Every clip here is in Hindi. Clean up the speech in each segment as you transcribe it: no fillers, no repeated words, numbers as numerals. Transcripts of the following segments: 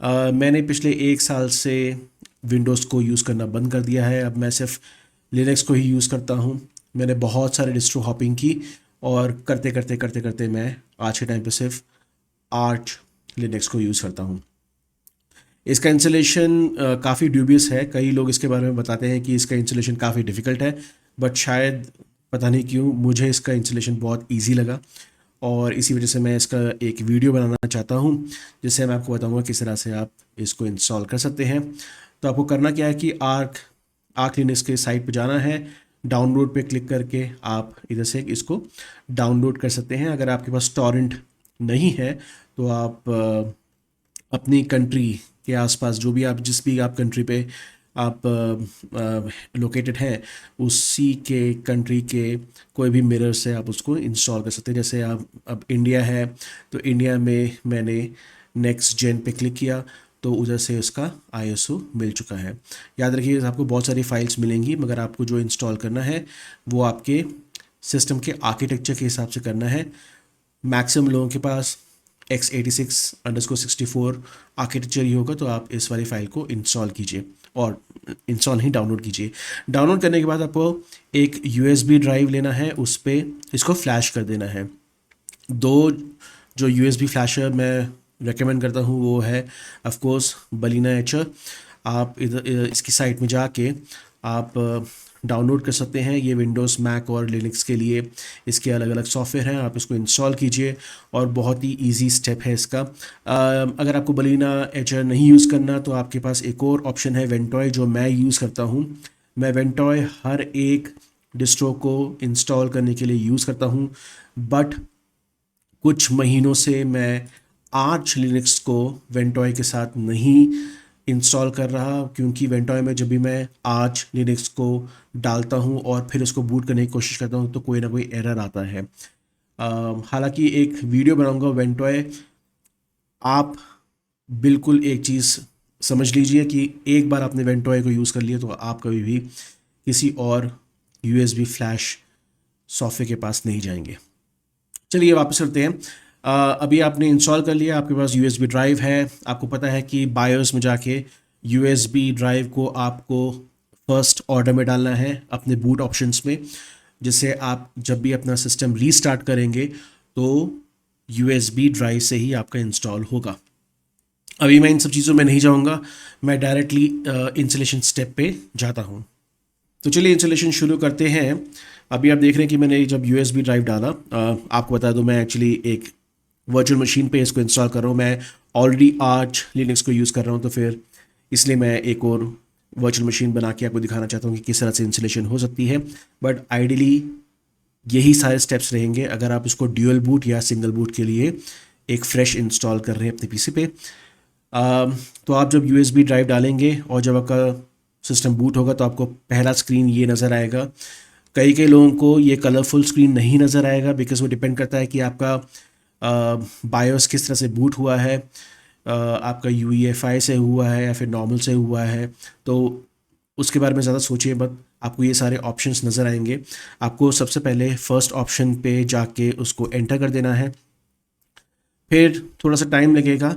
मैंने पिछले 1 साल से विंडोज़ को यूज़ करना बंद कर दिया है। अब मैं सिर्फ लिनक्स को ही यूज़ करता हूँ। मैंने बहुत सारे डिस्ट्रो हॉपिंग की और करते करते करते करते मैं आज के टाइम पे सिर्फ आर्च लिनक्स को यूज़ करता हूँ। इसका इंस्टॉलेशन काफ़ी ड्यूबियस है। कई लोग इसके बारे में बताते हैं कि इसका इंस्टॉलेशन काफ़ी डिफ़िकल्ट है, बट शायद पता नहीं क्यों मुझे इसका इंस्टॉलेशन बहुत इजी लगा और इसी वजह से मैं इसका एक वीडियो बनाना चाहता हूँ, जिससे मैं आपको बताऊँगा किस तरह से आप इसको इंस्टॉल कर सकते हैं। तो आपको करना क्या है कि आर्क आर्क लिनक्स के साइट पे जाना है, डाउनलोड पे क्लिक करके आप इधर से इसको डाउनलोड कर सकते हैं। अगर आपके पास टॉरेंट नहीं है तो आप अपनी कंट्री के आसपास जो भी आप जिस भी आप कंट्री पे आप लोकेटेड हैं, उसी के कंट्री के कोई भी मिरर से आप उसको इंस्टॉल कर सकते हैं। जैसे आप अब इंडिया है तो इंडिया में मैंने नेक्स्ट जेन पे क्लिक किया तो उधर से उसका आईएसओ मिल चुका है। याद रखिए आपको बहुत सारी फाइल्स मिलेंगी, मगर आपको जो इंस्टॉल करना है वो आपके सिस्टम के आर्किटेक्चर के हिसाब से करना है। मैक्सिमम लोगों के पास x86_64 आर्किटेक्चर ही होगा, तो आप इस वाली फाइल को इंस्टॉल कीजिए और इंस्टॉल नहीं डाउनलोड कीजिए। डाउनलोड करने के बाद आपको एक यूएसबी ड्राइव लेना है, उस पर इसको फ्लैश कर देना है। दो जो यूएसबी फ्लैशर मैं रेकमेंड करता हूँ वो है ऑफ कोर्स बलिना एचर। आप इधर इसकी साइट में जाके आप डाउनलोड कर सकते हैं। ये विंडोज़, मैक और लिनक्स के लिए इसके अलग अलग सॉफ्टवेयर हैं, आप इसको इंस्टॉल कीजिए और बहुत ही इजी स्टेप है इसका। अगर आपको बलिना एचर नहीं यूज़ करना तो आपके पास एक और ऑप्शन है वेंटॉय, जो मैं यूज़ करता हूँ। मैं वेंटॉय हर एक डिस्ट्रो को इंस्टॉल करने के लिए यूज़ करता हूँ, बट कुछ महीनों से मैं आर्च लिनक्स को वेंटॉय के साथ नहीं इंस्टॉल कर रहा, क्योंकि वेंटॉय में जब भी मैं आर्च लिनक्स को डालता हूँ और फिर उसको बूट करने की कोशिश करता हूँ तो कोई ना कोई एरर आता है। हालांकि एक वीडियो बनाऊंगा वेंटॉय। आप बिल्कुल एक चीज़ समझ लीजिए कि एक बार आपने वेंटॉय को यूज़ कर लिया तो आप कभी भी किसी और यूएसबी फ्लैश सॉफ्टवेयर के पास नहीं जाएंगे। चलिए वापस करते हैं। अभी आपने इंस्टॉल कर लिया, आपके पास यूएसबी ड्राइव है। आपको पता है कि बायोस में जाके यूएसबी ड्राइव को आपको फर्स्ट ऑर्डर में डालना है अपने बूट ऑप्शंस में, जिससे आप जब भी अपना सिस्टम रीस्टार्ट करेंगे तो यूएसबी ड्राइव से ही आपका इंस्टॉल होगा। अभी मैं इन सब चीज़ों में नहीं जाऊँगा, मैं डायरेक्टली इंस्टॉलेशन स्टेप पे जाता हूँ। तो चलिए इंस्टॉलेशन शुरू करते हैं। अभी आप देख रहे हैं कि मैंने जब यूएसबी ड्राइव डाला, आपको बता दूं मैं एक्चुअली एक वर्चुअल मशीन पे इसको इंस्टॉल कर रहा हूँ। मैं ऑलरेडी आर्च लिनक्स को यूज़ कर रहा हूँ, तो फिर इसलिए मैं एक और वर्चुअल मशीन बना के आपको दिखाना चाहता हूँ कि किस तरह से इंस्टॉलेशन हो सकती है। बट आइडियली यही सारे स्टेप्स रहेंगे अगर आप इसको ड्यूअल बूट या सिंगल बूट के लिए एक फ्रेश इंस्टॉल कर रहे हैं अपने पीसी पे। तो आप जब यूएसबी ड्राइव डालेंगे और जब आपका सिस्टम बूट होगा तो आपको पहला स्क्रीन ये नज़र आएगा। कई कई लोगों को ये कलरफुल स्क्रीन नहीं नज़र आएगा, बिकॉज वो डिपेंड करता है कि आपका बायोस किस तरह से बूट हुआ है, आपका यूईएफआई से हुआ है या फिर नॉर्मल से हुआ है। तो उसके बारे में ज़्यादा सोचिए मत, आपको ये सारे ऑप्शंस नज़र आएंगे। आपको सबसे पहले फर्स्ट ऑप्शन पे जाके उसको एंटर कर देना है, फिर थोड़ा सा टाइम लगेगा,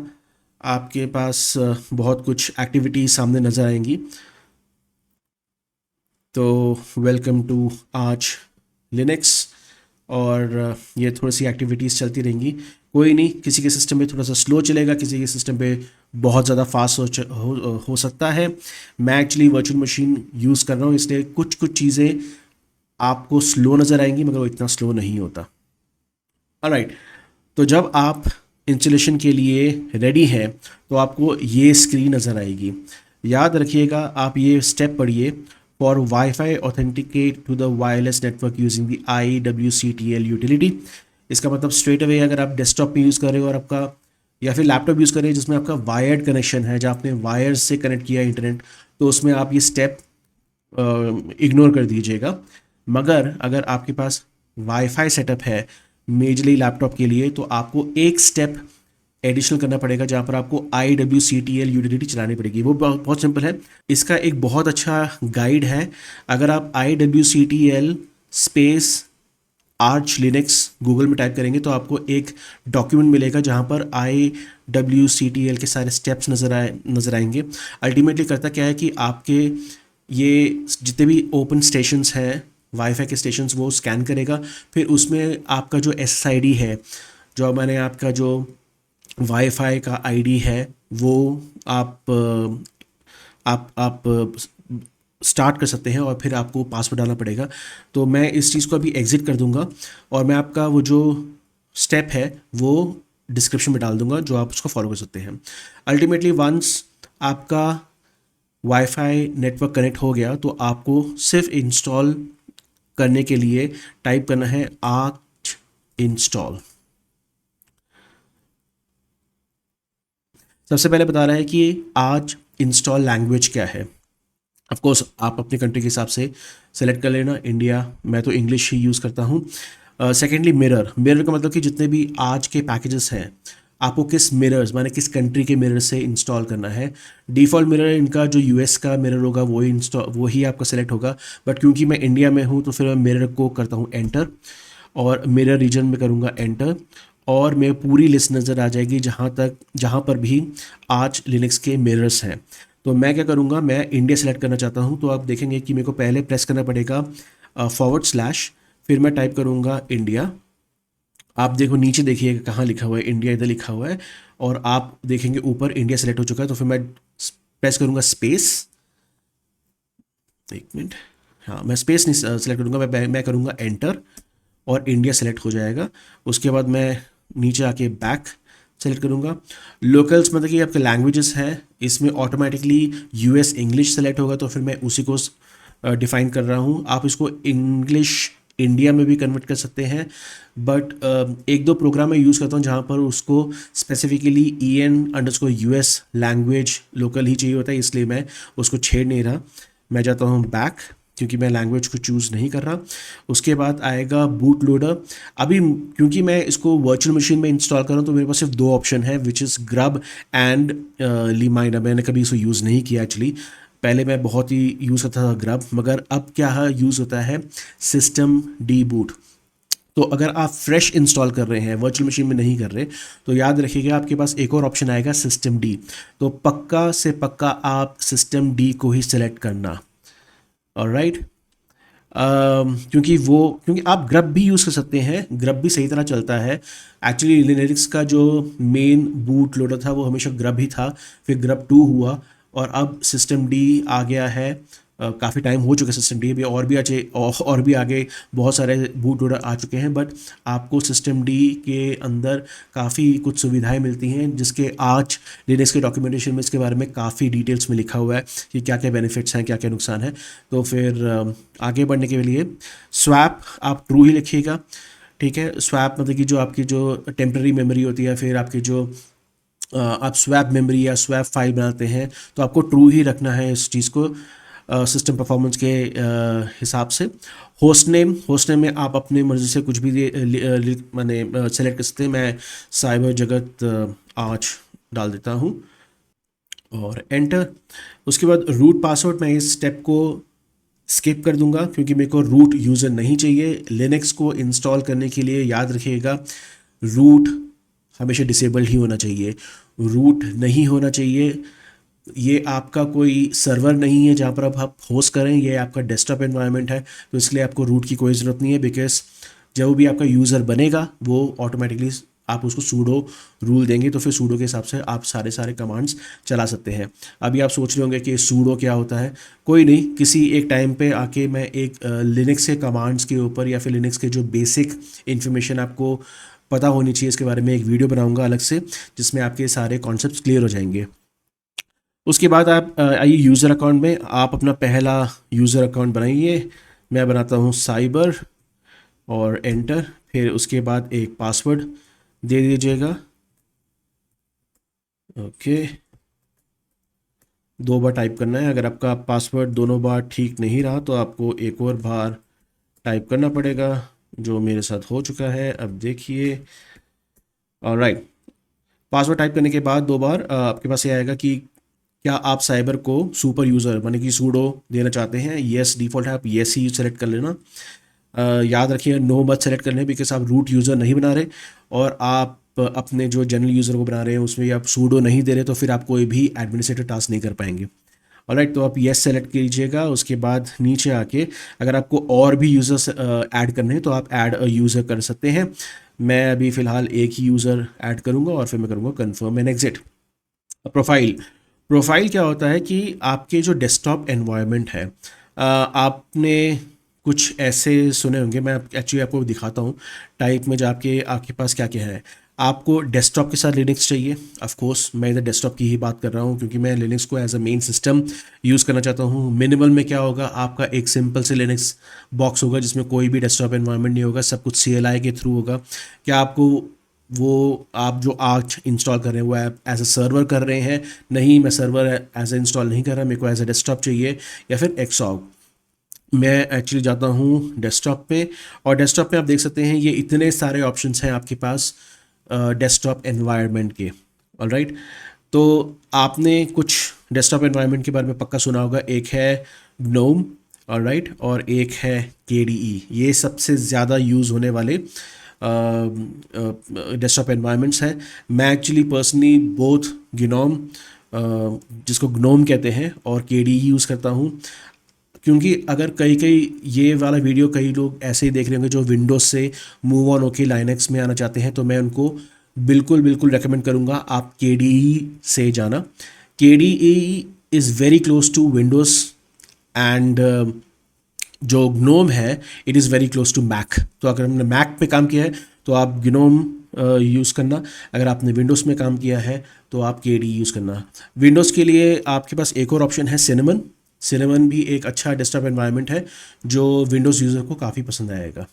आपके पास बहुत कुछ एक्टिविटीज सामने नज़र आएंगी। तो वेलकम टू आर्च लिनक्स, और ये थोड़ी सी एक्टिविटीज़ चलती रहेंगी। कोई नहीं, किसी के सिस्टम पे थोड़ा सा स्लो चलेगा, किसी के सिस्टम पे बहुत ज़्यादा फास्ट हो सकता है। मैं एक्चुअली वर्चुअल मशीन यूज़ कर रहा हूँ, इसलिए कुछ कुछ चीज़ें आपको स्लो नज़र आएंगी, मगर वो इतना स्लो नहीं होता। ऑलराइट, तो जब आप इंस्टॉलेशन के लिए रेडी हैं तो आपको ये स्क्रीन नज़र आएगी। याद रखिएगा, आप ये स्टेप पढ़िए, for Wi-Fi authenticate to the wireless network using the IWCTL utility. इसका मतलब स्ट्रेट अवे अगर आप डेस्कटॉप पे यूज़ कर रहे हो और आपका या फिर लैपटॉप यूज़ कर रहे हैं जिसमें आपका वायर्ड कनेक्शन है, जहाँ आपने वायर से कनेक्ट किया इंटरनेट, तो उसमें आप ये स्टेप इग्नोर कर दीजिएगा। मगर अगर आपके पास वाईफाई सेटअप है मेजरली लैपटॉप के लिए, तो आपको एक स्टेप एडिशनल करना पड़ेगा, जहाँ पर आपको IWCTL यूटिलिटी चलानी पड़ेगी। वो बहुत सिंपल है। इसका एक बहुत अच्छा गाइड है। अगर आप IWCTL space arch Linux Google में टाइप करेंगे तो आपको एक डॉक्यूमेंट मिलेगा जहाँ पर IWCTL के सारे स्टेप्स नज़र आएंगे। अल्टीमेटली करता क्या है कि आपके ये जितने भी ओपन स्टेशंस हैं वाईफाई के स्टेशंस वो स्कैन करेगा, फिर उसमें आपका जो SSID है, जो मैंने आपका जो वाईफाई का आईडी है वो आप स्टार्ट कर सकते हैं और फिर आपको पासवर्ड डालना पड़ेगा। तो मैं इस चीज़ को अभी एग्ज़िट कर दूंगा और मैं आपका वो जो स्टेप है वो डिस्क्रिप्शन में डाल दूंगा जो आप उसको फॉलो कर सकते हैं। अल्टीमेटली वंस आपका वाईफाई नेटवर्क कनेक्ट हो गया तो आपको सिर्फ इंस्टॉल करने के लिए टाइप करना है आर्च इंस्टॉल। सबसे पहले बता रहा है कि आर्च इंस्टॉल लैंग्वेज क्या है। ऑफ कोर्स आप अपने कंट्री के हिसाब से सेलेक्ट कर लेना, इंडिया, मैं तो इंग्लिश ही यूज़ करता हूँ। सेकेंडली मिरर का मतलब कि जितने भी आज के पैकेजेस हैं आपको किस मिरर्स माने किस कंट्री के मिरर से इंस्टॉल करना है। डिफ़ॉल्ट मिरर इनका जो यूएस का मिरर होगा वो ही आपका सेलेक्ट होगा, बट क्योंकि मैं इंडिया में हूँ तो फिर मैं मिरर को करता हूँ एंटर और मिरर रीजन में करूँगा एंटर और मेरे पूरी लिस्ट नज़र आ जाएगी जहाँ पर भी आज लिनक्स के मिरर्स हैं। तो मैं क्या करूँगा, मैं इंडिया सेलेक्ट करना चाहता हूँ तो आप देखेंगे कि मेरे को पहले प्रेस करना पड़ेगा / फिर मैं टाइप करूँगा इंडिया। आप देखो नीचे देखिए कहाँ लिखा हुआ है, इंडिया इधर लिखा हुआ है और आप देखेंगे ऊपर इंडिया सेलेक्ट हो चुका है। तो फिर मैं प्रेस करूँगा स्पेस, एक मिनट, हाँ मैं स्पेस नहीं सेलेक्ट करूँगा, मैं करूँगा एंटर और इंडिया सेलेक्ट हो जाएगा। उसके बाद मैं नीचे आके बैक सेलेक्ट करूँगा। लोकल्स मतलब कि आपके लैंग्वेजेस हैं, इसमें ऑटोमेटिकली US इंग्लिश सेलेक्ट होगा तो फिर मैं उसी को डिफ़ाइन कर रहा हूँ। आप इसको इंग्लिश इंडिया में भी कन्वर्ट कर सकते हैं, बट एक दो प्रोग्राम मैं यूज़ करता हूँ जहाँ पर उसको स्पेसिफिकली EN_US लैंग्वेज लोकल ही चाहिए होता है, इसलिए मैं उसको छेड़ नहीं रहा। मैं जाता हूँ बैक क्योंकि मैं लैंग्वेज को चूज़ नहीं कर रहा। उसके बाद आएगा बूट लोडर। अभी क्योंकि मैं इसको वर्चुअल मशीन में इंस्टॉल कर रहा हूँ तो मेरे पास सिर्फ 2 ऑप्शन है, विच इज़ ग्रब एंड लीमाइनर। मैंने कभी इसको यूज़ नहीं किया एक्चुअली, पहले मैं बहुत ही यूज़ करता था ग्रब, मगर अब क्या है यूज़ होता है सिस्टम डी बूट। तो अगर आप फ्रेश इंस्टॉल कर रहे हैं, वर्चुअल मशीन में नहीं कर रहे, तो याद रखिएगा आपके पास एक और ऑप्शन आएगा सिस्टम डी। तो पक्का से पक्का आप सिस्टम डी को ही सिलेक्ट करना, ऑलराइट। क्योंकि आप ग्रब भी यूज़ कर सकते हैं, ग्रब भी सही तरह चलता है। एक्चुअली लिनक्स का जो मेन बूट लोडर था वो हमेशा ग्रब ही था, फिर ग्रब 2 हुआ और अब सिस्टम डी आ गया है। काफ़ी टाइम हो चुका है सिस्टम डी भी, और भी आगे बहुत सारे बूट लोडर आ चुके हैं, बट आपको सिस्टम डी के अंदर काफ़ी कुछ सुविधाएं मिलती हैं जिसके आज लिनक्स के डॉक्यूमेंटेशन में इसके बारे में काफ़ी डिटेल्स में लिखा हुआ है कि क्या क्या बेनिफिट्स हैं, क्या क्या नुकसान है। तो फिर आगे बढ़ने के लिए स्वैप आप ट्रू ही लिखिएगा, ठीक है। स्वैप मतलब कि जो आपकी जो टेम्प्रेरी मेमोरी होती है, फिर आपकी जो आप स्वैप मेमोरी या स्वैप फाइल बनाते हैं तो आपको ट्रू ही रखना है इस चीज़ को सिस्टम परफॉर्मेंस के हिसाब से। होस्ट नेम में आप अपने मर्ज़ी से कुछ भी मैंने सेलेक्ट कर सकते हैं। मैं साइबर जगत आज डाल देता हूँ और एंटर। उसके बाद रूट पासवर्ड, मैं इस स्टेप को स्किप कर दूंगा क्योंकि मेरे को रूट यूज़र नहीं चाहिए। लिनक्स को इंस्टॉल करने के लिए याद रखिएगा रूट हमेशा डिसेबल्ड ही होना चाहिए, रूट नहीं होना चाहिए। ये आपका कोई सर्वर नहीं है जहाँ पर आप होस्ट करें, ये आपका डेस्कटॉप एनवायरनमेंट है, तो इसलिए आपको रूट की कोई ज़रूरत नहीं है। बिकॉज जब भी आपका यूज़र बनेगा वो ऑटोमेटिकली आप उसको सूडो रूल देंगे तो फिर सूडो के हिसाब से आप सारे कमांड्स चला सकते हैं। अभी आप सोच रहे होंगे कि सूडो क्या होता है, कोई नहीं, किसी एक टाइम पे आके मैं एक लिनक्स के कमांड्स के ऊपर या फिर लिनक्स के जो बेसिक इन्फॉर्मेशन आपको पता होनी चाहिए इसके बारे में एक वीडियो बनाऊंगा अलग से, जिसमें आपके सारे कॉन्सेप्ट्स क्लियर हो जाएंगे। उसके बाद आप आइए यूज़र अकाउंट में, आप अपना पहला यूज़र अकाउंट बनाइए। मैं बनाता हूँ साइबर और एंटर, फिर उसके बाद एक पासवर्ड दे दीजिएगा। ओके, 2 बार टाइप करना है। अगर आपका पासवर्ड दोनों बार ठीक नहीं रहा तो आपको एक और बार टाइप करना पड़ेगा, जो मेरे साथ हो चुका है। अब देखिए, ऑलराइट, पासवर्ड टाइप करने के बाद 2 बार आपके पास ये आएगा कि क्या आप साइबर को सुपर यूज़र माने कि सूडो देना चाहते हैं। येस डिफ़ॉल्ट है, आप येस ही सेलेक्ट कर लेना। याद रखिए नो मत सेलेक्ट करने, बिकॉज आप रूट यूज़र नहीं बना रहे और आप अपने जो जनरल यूज़र को बना रहे हैं उसमें आप सूडो नहीं दे रहे, तो फिर आप कोई भी एडमिनिस्ट्रेटिव टास्क नहीं कर पाएंगे। ऑलराइट, तो आप येस सेलेक्ट कीजिएगा। उसके बाद नीचे आके अगर आपको और भी यूज़र्स ऐड करने हैं तो आप ऐड अ यूज़र कर सकते हैं। मैं अभी फ़िलहाल एक ही यूज़र ऐड करूँगा और फिर मैं करूँगा confirm and exit. Profile, profile क्या होता है कि आपके जो डेस्कटॉप एनवायरनमेंट है, आपने कुछ ऐसे सुने होंगे, मैं एक्चुअली आपको दिखाता हूँ टाइप में जो आपके आपके पास क्या क्या है। आपको डेस्कटॉप के साथ लिनक्स चाहिए, ऑफ कोर्स मैं इधर डेस्कटॉप की ही बात कर रहा हूँ क्योंकि मैं लिनक्स को as a main system use करना चाहता हूँ। मिनिमल में क्या होगा, आपका एक सिंपल से लिनक्स बॉक्स होगा जिसमें कोई भी डेस्कटॉप एनवायरनमेंट नहीं होगा, सब कुछ CLI के थ्रू होगा। क्या आपको वो आप जो आज इंस्टॉल कर रहे हैं वो ऐप एज अ सर्वर कर रहे हैं? नहीं, मैं सर्वर एज अ इंस्टॉल नहीं कर रहा, मेरे को एज अ डेस्कटॉप चाहिए या फिर एक्सॉग। मैं एक्चुअली जाता हूँ डेस्कटॉप पे, और डेस्कटॉप पे आप देख सकते हैं ये इतने सारे ऑप्शंस हैं आपके पास डेस्कटॉप एनवायरनमेंट के। ऑलराइट, तो आपने कुछ डेस्कटॉप एनवायरनमेंट के बारे में पक्का सुना होगा। एक है ग्नोम, ऑलराइट, और एक है KDE। ये सबसे ज़्यादा यूज़ होने वाले डेस्कटॉप एनवायरनमेंट्स हैं। मैं एक्चुअली पर्सनली बोथ ग्नोम, जिसको ग्नोम कहते हैं, और KDE यूज़ करता हूँ। क्योंकि अगर कई कई ये वाला वीडियो कई लोग ऐसे ही देख रहे होंगे जो विंडोज़ से मूव ऑन होके लाइनक्स में आना चाहते हैं, तो मैं उनको बिल्कुल बिल्कुल रेकमेंड करूँगा आप KDE से जाना। KDE is very close to Windows and जो ग्नोम है it is very close to Mac. तो अगर हमने मैक पे काम किया है तो आप ग्नोम यूज़ करना, अगर आपने विंडोज़ में काम किया है तो आप KDE यूज़ करना। विंडोज़ के लिए आपके पास एक और ऑप्शन है सिनेमन। सिनेमन भी एक अच्छा डेस्कटॉप एनवायरनमेंट है जो विंडोज़ यूज़र को काफ़ी पसंद आएगा।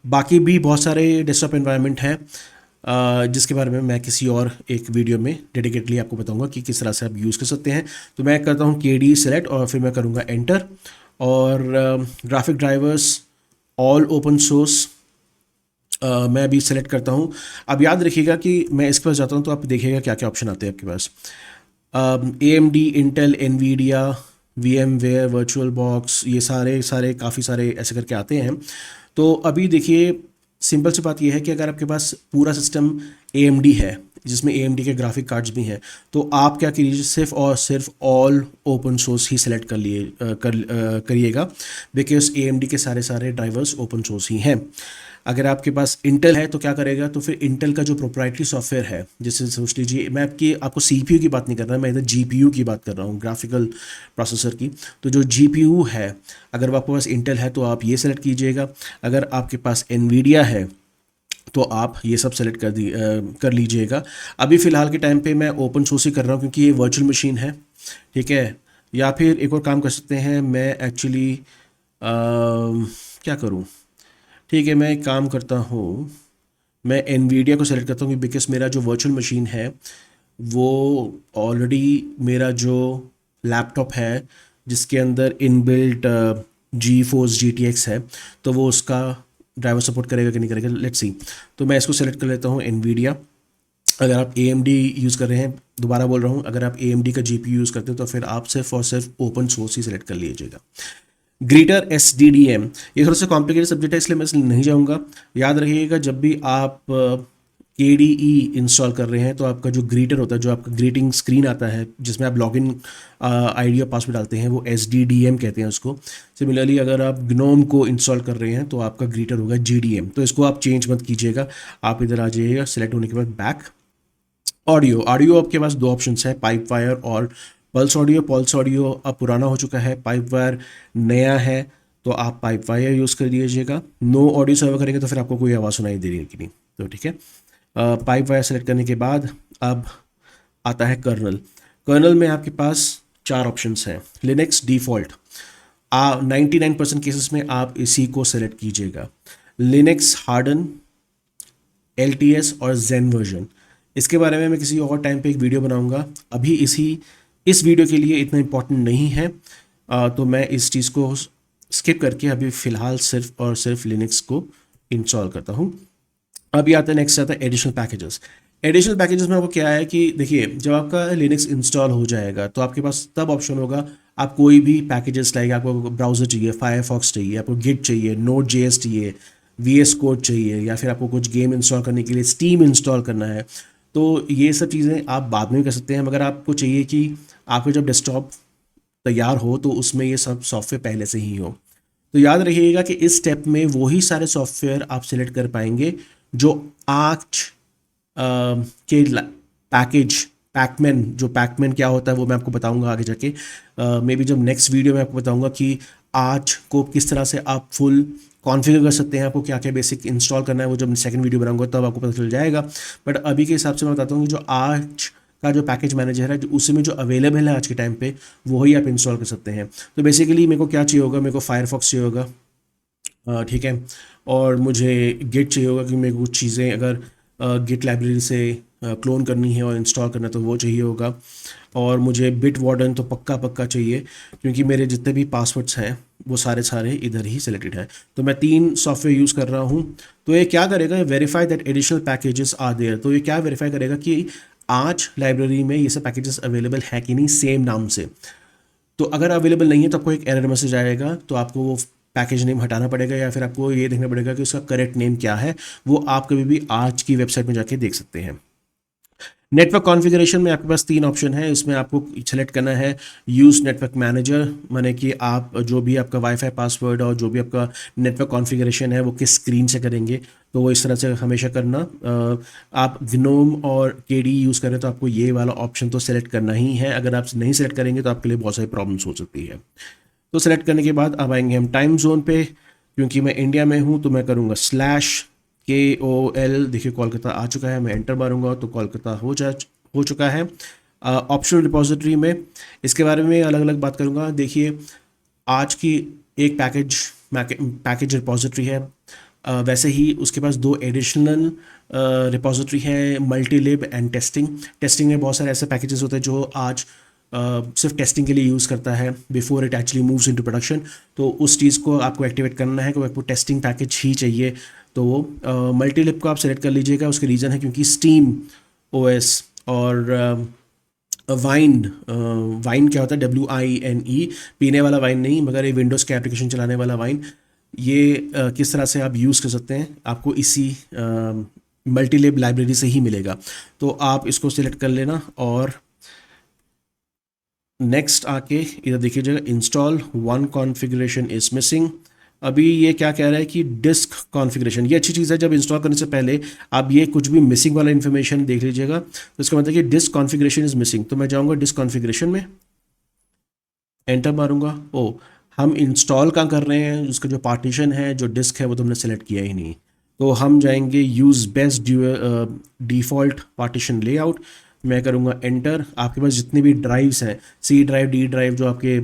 बाकी भी बहुत सारे डेस्कटॉप एनवायरनमेंट हैं जिसके बारे में मैं किसी और एक वीडियो में डेडिकेटली आपको बताऊंगा कि किस तरह से आप यूज़ कर सकते हैं। तो मैं करता हूँ KDE सेलेक्ट और फिर मैं करूँगा एंटर, और graphic drivers all open source मैं अभी सेलेक्ट करता हूँ। अब याद रखिएगा कि मैं इसके पास जाता हूँ तो आप देखिएगा क्या क्या ऑप्शन आते हैं आपके पास। AMD, Intel, NVIDIA, VMware, virtual box, ये सारे सारे काफ़ी सारे ऐसे करके आते हैं। तो अभी देखिए सिंपल सी बात यह है कि अगर आपके पास पूरा सिस्टम AMD है जिसमें AMD के ग्राफिक कार्ड्स भी हैं, तो आप क्या कीजिए, सिर्फ और सिर्फ ऑल ओपन सोर्स ही सेलेक्ट करिएगा, बिकॉज AMD के सारे सारे ड्राइवर्स ओपन सोर्स ही हैं। अगर आपके पास इंटेल है तो क्या करेगा, तो फिर इंटेल का जो प्रोप्राइटरी सॉफ्टवेयर है, जैसे सोच लीजिए मैं आपको CPU की बात नहीं कर रहा, मैं इधर GPU की बात कर रहा हूँ, ग्राफिकल प्रोसेसर की। तो जो GPU है, अगर आपके पास इंटेल है तो आप ये सेलेक्ट कीजिएगा। अगर आपके पास NVIDIA है तो आप ये सब सेलेक्ट कर लीजिएगा। अभी फ़िलहाल के टाइम पे मैं ओपन सोर्स ही कर रहा हूँ क्योंकि ये वर्चुअल मशीन है, ठीक है। या फिर एक और काम कर सकते हैं, मैं एक्चुअली क्या करूँ, ठीक है, मैं एक काम करता हूँ, मैं NVIDIA को सेलेक्ट करता हूँ बिकॉज मेरा जो वर्चुअल मशीन है वो ऑलरेडी मेरा जो लैपटॉप है जिसके अंदर इनबिल्ट GeForce GTX है, तो वो उसका ड्राइवर सपोर्ट करेगा कि नहीं करेगा, लेट्स सी। तो मैं इसको सेलेक्ट कर लेता हूँ NVIDIA। अगर आप AMD यूज़ कर रहे हैं, दोबारा बोल रहा हूँ, अगर आप AMD का GPU यूज़ करते हैं तो फिर आप सिर्फ और सिर्फ ओपन सोर्स ही सेलेक्ट कर लीजिएगा। ग्रीटर SDDM, ये थोड़ा सा कॉम्प्लिकेटेड सब्जेक्ट है इसलिए मैं इसलिए नहीं जाऊँगा। याद रखिएगा जब भी आप KDE इंस्टॉल कर रहे हैं तो आपका जो ग्रीटर होता है, जो आपका ग्रीटिंग स्क्रीन आता है जिसमें आप लॉगिन ID और पासवर्ड डालते हैं, वो SDDM कहते हैं उसको। सिमिलरली अगर आप ग्नोम को इंस्टॉल कर रहे हैं तो आपका ग्रीटर होगा GDM। तो इसको आप चेंज मत कीजिएगा, आप इधर आ जाइएगा, सेलेक्ट होने के बाद बैक। ऑडियो, ऑडियो आपके पास दो ऑप्शंस है, पाइप वायर और पल्स ऑडियो। पल्स ऑडियो अब पुराना हो चुका है, पाइप वायर नया है, तो आप पाइप वायर यूज़ कर लीजिएगा। नो ऑडियो सर्वर करेंगे तो फिर आपको कोई आवाज़ सुनाई दे रही है कि नहीं, तो ठीक है। पाइप वायर सेलेक्ट करने के बाद अब आता है कर्नल। कर्नल में आपके पास चार ऑप्शंस हैं। लिनक्स डिफ़ॉल्ट, 99% केसेस में आप इसी को सेलेक्ट कीजिएगा। लिनक्स हार्डन, LTS और जेन वर्जन, इसके बारे में मैं किसी और टाइम पे एक वीडियो बनाऊंगा, अभी इस वीडियो के लिए इतना इम्पोर्टेंट नहीं है। तो मैं इस चीज़ को स्किप करके अभी फ़िलहाल सिर्फ और सिर्फ लिनक्स को इंस्टॉल करता हूँ। अभी आता है नेक्स्ट आता है एडिशनल पैकेजेस। एडिशनल पैकेजेस में आपको क्या है कि देखिए, जब आपका लिनक्स इंस्टॉल हो जाएगा तो आपके पास तब ऑप्शन होगा, आप कोई भी पैकेजेस लाइक आपको ब्राउज़र चाहिए, फायरफॉक्स चाहिए, आपको गिट चाहिए, नोट जेएस चाहिए, वीएस कोड चाहिए, या फिर आपको कुछ गेम इंस्टॉल करने के लिए स्टीम इंस्टॉल करना है, तो ये सब चीज़ें आप बाद में भी कर सकते हैं। मगर आपको चाहिए कि आपको जब डेस्कटॉप तैयार हो तो उसमें ये सब सॉफ्टवेयर पहले से ही हो। तो याद रखिएगा कि इस स्टेप में वही सारे सॉफ्टवेयर आप सिलेक्ट कर पाएंगे जो आज के पैकेज, पैकमैन क्या होता है वो मैं आपको बताऊंगा आगे जाके। मे बी जब नेक्स्ट वीडियो में आपको बताऊंगा कि आज को किस तरह से आप फुल कॉन्फ़िगर कर सकते हैं, आपको क्या क्या बेसिक इंस्टॉल करना है, वो जब सेकंड वीडियो बनाऊंगा तब आपको पता चल जाएगा। बट अभी के हिसाब से मैं बताता हूँ कि जो आज का जो पैकेज मैनेजर है, जो उसमें जो अवेलेबल है आज के टाइम पे, वही आप इंस्टॉल कर सकते हैं। तो बेसिकली मेरे को क्या चाहिए होगा, मेरे को फायरफॉक्स चाहिए होगा, ठीक है, और मुझे गिट चाहिए होगा कि मेरे को कुछ चीज़ें अगर गिट लाइब्रेरी से क्लोन करनी है और इंस्टॉल करना है तो वो चाहिए होगा। और मुझे बिट वार्डन तो पक्का पक्का चाहिए, क्योंकि मेरे जितने भी पासवर्ड्स हैं वो सारे सारे इधर ही सिलेक्टेड है। तो मैं 3 सॉफ्टवेयर यूज़ कर रहा हूँ। तो ये क्या करेगा, verify that additional packages are there. तो ये क्या वेरीफाई करेगा कि आज लाइब्रेरी में ये सब पैकेजेस अवेलेबल है कि नहीं सेम नाम से। तो अगर अवेलेबल नहीं है तो आपको एक एरर मैसेज आएगा, तो आपको वो पैकेज नेम हटाना पड़ेगा, या फिर आपको ये देखना पड़ेगा कि उसका करेक्ट नेम क्या है। वो आप कभी भी आज की वेबसाइट में जाके देख सकते हैं। नेटवर्क कॉन्फ़िगरेशन में आपके पास 3 ऑप्शन है। इसमें आपको सेलेक्ट करना है यूज़ नेटवर्क मैनेजर, माने कि आप जो भी आपका वाईफाई पासवर्ड और जो भी आपका नेटवर्क कॉन्फ़िगरेशन है वो किस स्क्रीन से करेंगे, तो वो इस तरह से हमेशा करना। आप ग्नोम और केडी यूज़ करें तो आपको ये वाला ऑप्शन तो सेलेक्ट करना ही है। अगर आप नहीं सेलेक्ट करेंगे तो आपके लिए बहुत सारी प्रॉब्लम्स हो सकती है। तो सेलेक्ट करने के बाद अब आएंगे हम टाइम जोन पे। क्योंकि मैं इंडिया में हूँ तो मैं करूँगा /KOL, देखिए कोलकाता आ चुका है, मैं एंटर मारूंगा तो कोलकाता हो चुका है। ऑप्शनल रिपोजिटरी में इसके बारे में अलग अलग बात करूँगा। देखिए, आज की एक पैकेज रिपोजिटरी है, वैसे ही उसके पास 2 एडिशनल रिपोजिटरी है, मल्टीलिब एंड टेस्टिंग। टेस्टिंग में बहुत सारे ऐसे पैकेजेस होते हैं जो आज सिर्फ टेस्टिंग के लिए यूज़ करता है before it actually moves into production. तो उस चीज़ को आपको एक्टिवेट करना है, क्योंकि आपको टेस्टिंग पैकेज ही चाहिए। तो वो मल्टीलिब को आप सेलेक्ट कर लीजिएगा। उसके रीज़न है क्योंकि स्टीम ओएस और वाइन, वाइन क्या होता है, WINE, पीने वाला वाइन नहीं, मगर ये विंडोज़ के एप्लीकेशन चलाने वाला वाइन। ये किस तरह से आप यूज़ कर सकते हैं, आपको इसी मल्टीलिब लाइब्रेरी से ही मिलेगा। तो आप इसको सिलेक्ट कर लेना और नेक्स्ट आके इधर देखिएगा, install one configuration is missing. अभी ये क्या कह रहा है कि डिस्क कॉन्फ़िगरेशन, ये अच्छी चीज़ है। जब इंस्टॉल करने से पहले आप ये कुछ भी मिसिंग वाला इन्फॉर्मेशन देख लीजिएगा, तो इसका मतलब कि डिस्क कॉन्फ़िगरेशन इज़ मिसिंग। तो मैं जाऊँगा डिस्क कॉन्फ़िगरेशन में, एंटर मारूंगा। ओ, हम इंस्टॉल कहाँ कर रहे हैं, उसका जो पार्टीशन है, जो डिस्क है, वो तो हमने सेलेक्ट किया ही नहीं। तो हम जाएंगे use best default partition layout, मैं करूँगा एंटर। आपके पास जितनी भी ड्राइव्स हैं, C ड्राइव, D ड्राइव, जो आपके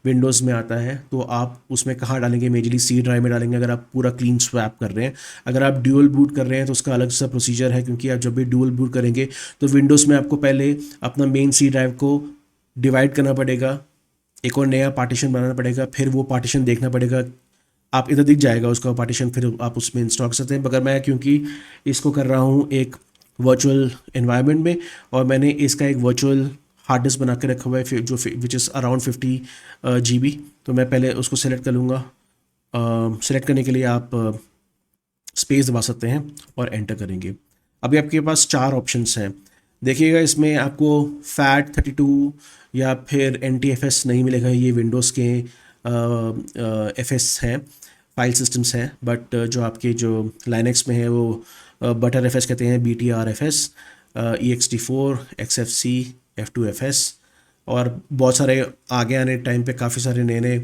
विंडोज़ में आता है, तो आप उसमें कहाँ डालेंगे, मेजरली C ड्राइव में डालेंगे अगर आप पूरा क्लीन स्वैप कर रहे हैं। अगर आप ड्यूअल बूट कर रहे हैं तो उसका अलग सा प्रोसीजर है, क्योंकि आप जब भी ड्यूअल बूट करेंगे तो विंडोज़ में आपको पहले अपना मेन C ड्राइव को डिवाइड करना पड़ेगा, एक और नया पार्टीशन बनाना पड़ेगा, फिर वो पार्टीशन देखना पड़ेगा। आप इधर दिख जाएगा उसका पार्टीशन, फिर आप उसमें इंस्टॉल कर सकते हैं। मगर मैं क्योंकि इसको कर रहा हूँ एक वर्चुअल एनवायरनमेंट में, और मैंने इसका एक वर्चुअल हार्ड डिस्क बना के रखा हुआ है जो विच इज़ अराउंड 50 GB। तो मैं पहले उसको सेलेक्ट कर लूँगा। सेलेक्ट करने के लिए आप स्पेस दबा सकते हैं और एंटर करेंगे। अभी आपके पास 4 ऑप्शंस हैं। देखिएगा, इसमें आपको FAT32 या फिर NTFS नहीं मिलेगा, ये विंडोज़ के FS हैं, फाइल सिस्टम्स हैं। बट जो आपके जो लाइनक्स में है वो बटर FS कहते हैं, BTRFS, EXT4, XFC, F2FS, और बहुत सारे आगे आने टाइम पे काफ़ी सारे नए नए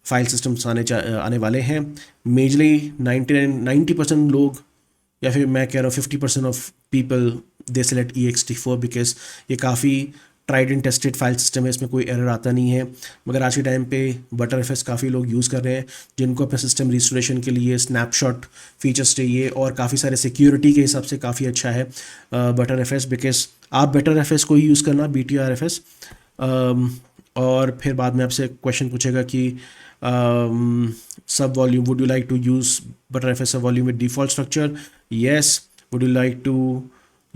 फाइल सिस्टम्स आने वाले हैं। मेजरली 90% लोग, या फिर मैं कह रहा हूँ 50% of people, they select EXT4 because ये काफ़ी tried and tested file system है, इसमें कोई एरर आता नहीं है। मगर आज के टाइम पे बटर FS काफ़ी लोग यूज़ कर रहे हैं, जिनको अपने सिस्टम रिस्टोरेशन के लिए स्नैपशॉट फीचर्स चाहिए, और काफ़ी सारे सिक्योरिटी के हिसाब से काफ़ी अच्छा है बटर FS। बिकॉज आप बटर FS को ही यूज़ करना, BTRFS। और फिर बाद में आपसे क्वेश्चन पूछेगा कि subvolume, would you like to use butter FS subvolume with default structure, yes. Would you like to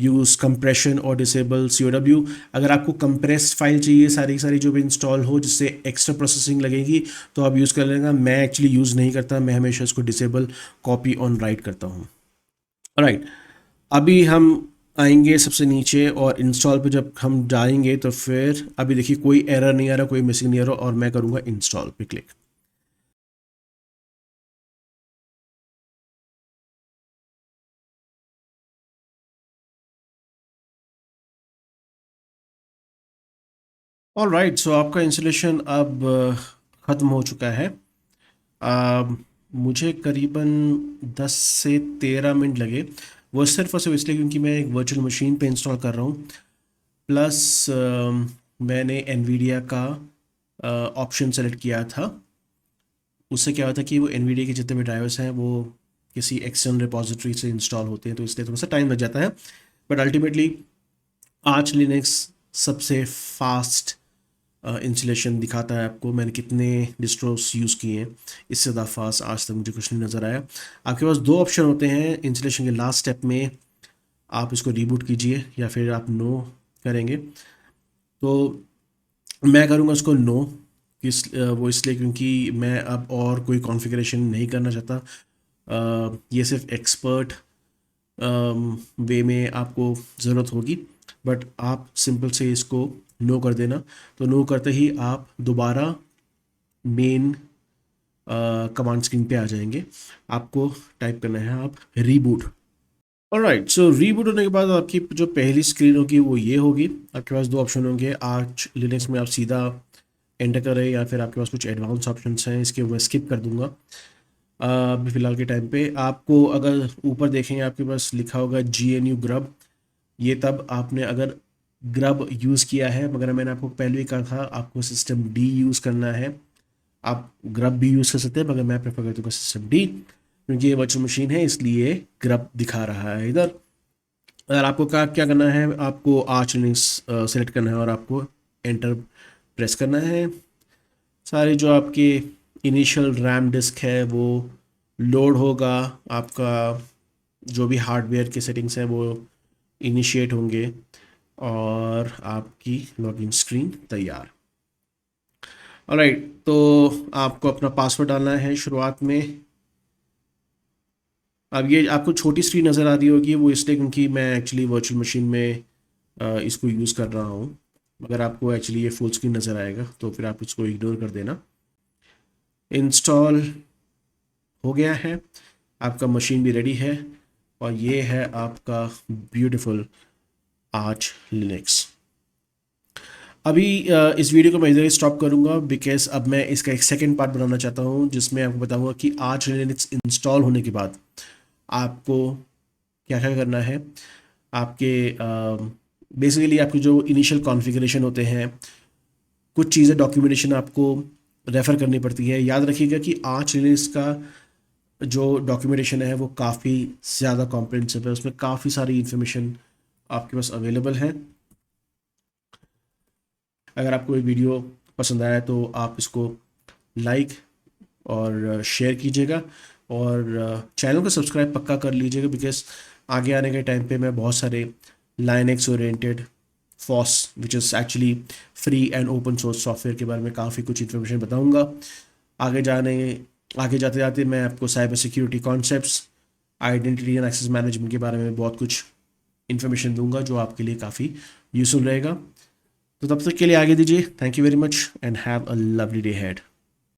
use compression और डिसेबल COW। अगर आपको कंप्रेस्ड फाइल चाहिए सारी सारी जो भी इंस्टॉल हो जिससे एक्स्ट्रा प्रोसेसिंग लगेगी तो आप यूज़ कर लेना। मैं एक्चुअली यूज़ नहीं करता, मैं हमेशा इसको डिसेबल कॉपी ऑन राइट करता हूँ। राइट, अभी हम आएंगे सबसे नीचे और इंस्टॉल पे जब हम जाएंगे तो फिर अभी देखिए कोई एरर नहीं आ रहा, कोई मिसिंग नहीं आ रहा, और मैं करूँगा इंस्टॉल पे क्लिक। ऑल राइट, सो आपका इंस्टॉलेशन अब ख़त्म हो चुका है। अ, मुझे करीबन 10 से 13 मिनट लगे। वो सिर्फ और सिर्फ इसलिए क्योंकि मैं एक वर्चुअल मशीन पे इंस्टॉल कर रहा हूँ, प्लस मैंने एनवीडिया का ऑप्शन सेलेक्ट किया था। उससे क्या होता है कि वो एनवीडिया के जितने भी ड्राइवर्स हैं वो किसी एक्सटर्नल रिपोजिटरी से इंस्टॉल होते हैं, तो इसलिए थोड़ा सा टाइम लग जाता है। बट अल्टीमेटली आर्च लिनक्स सबसे फास्ट इंस्टॉलेशन दिखाता है आपको। मैंने कितने डिस्ट्रोस यूज़ किए हैं, इससे ज़्यादा फास्ट आज तक मुझे कुछ नहीं नज़र आया। आपके पास दो ऑप्शन होते हैं इंस्टॉलेशन के लास्ट स्टेप में, आप इसको रीबूट कीजिए या फिर आप नो करेंगे। तो मैं करूँगा उसको नो, वो इसलिए क्योंकि मैं अब और कोई कॉन्फ़िगरेशन नहीं करना चाहता। ये सिर्फ एक्सपर्ट वे में आपको ज़रूरत होगी, बट आप सिंपल से इसको नो कर देना। तो नो करते ही आप दोबारा मेन कमांड स्क्रीन पे आ जाएंगे। आपको टाइप करना है आप रीबूट। ऑलराइट, सो रीबूट होने के बाद आपकी जो पहली स्क्रीन होगी वो ये होगी। आपके पास दो ऑप्शन होंगे, आर्च लिनक्स में आप सीधा एंटर करें या फिर आपके पास कुछ एडवांस ऑप्शंस हैं, इसके मैं स्किप कर दूंगा अभी फ़िलहाल के टाइम पे। आपको अगर ऊपर देखेंगे आपके पास लिखा होगा GNU ग्रब, ये तब आपने अगर ग्रब यूज़ किया है, मगर मैंने आपको पहले ही कहा था आपको सिस्टम डी यूज़ करना है। आप ग्रब भी यूज़ कर सकते हैं, मगर मैं प्रेफर कर दूँगा सिस्टम डी क्योंकि ये वर्चुअल मशीन है, इसलिए ग्रब दिखा रहा है इधर। अगर आपको क्या करना है, आपको आर्च लिनक्स सेलेक्ट करना है और आपको एंटर प्रेस करना है। सारे जो आपके इनिशियल रैम डिस्क है वो लोड होगा, आपका जो भी हार्डवेयर के सेटिंग्स हैं वो इनिशिएट होंगे और आपकी लॉगिन स्क्रीन तैयार। ऑलराइट, तो आपको अपना पासवर्ड डालना है शुरुआत में। अब ये आपको छोटी स्क्रीन नज़र आ रही होगी, वो इसलिए क्योंकि मैं एक्चुअली वर्चुअल मशीन में इसको यूज़ कर रहा हूँ। अगर आपको एक्चुअली ये फुल स्क्रीन नज़र आएगा तो फिर आप इसको इग्नोर कर देना। इंस्टॉल हो गया है, आपका मशीन भी रेडी है और ये है आपका ब्यूटीफुल आर्च लिनक्स। अभी इस वीडियो को मैं इधर स्टॉप करूंगा बिकॉज अब मैं इसका एक सेकंड पार्ट बनाना चाहता हूँ जिसमें आपको बताऊंगा कि आर्च लिनक्स इंस्टॉल होने के बाद आपको क्या क्या करना है। आपके बेसिकली आपके जो इनिशियल कॉन्फ़िगरेशन होते हैं, कुछ चीज़ें डॉक्यूमेंटेशन आपको रेफ़र करनी पड़ती है। याद रखिएगा कि आर्च लिनक्स का जो डॉक्यूमेंटेशन है वो काफ़ी ज़्यादा कॉम्प्रिहेंसिव है, उसमें काफ़ी सारी इन्फॉर्मेशन आपके पास अवेलेबल है। अगर आपको ये वीडियो पसंद आया तो आप इसको लाइक और शेयर कीजिएगा और चैनल को सब्सक्राइब पक्का कर लीजिएगा बिकॉज आगे आने के टाइम पे मैं बहुत सारे Linux oriented FOSS which is actually free and open source software के बारे में काफ़ी कुछ इन्फॉर्मेशन बताऊंगा। आगे जाते जाते मैं आपको cyber security concepts, identity and access management के बारे में बहुत कुछ इन्फॉर्मेशन दूंगा जो आपके लिए काफ़ी यूज़फुल रहेगा। तो तब तक के लिए आगे दीजिए। Thank you very much and have a lovely day head.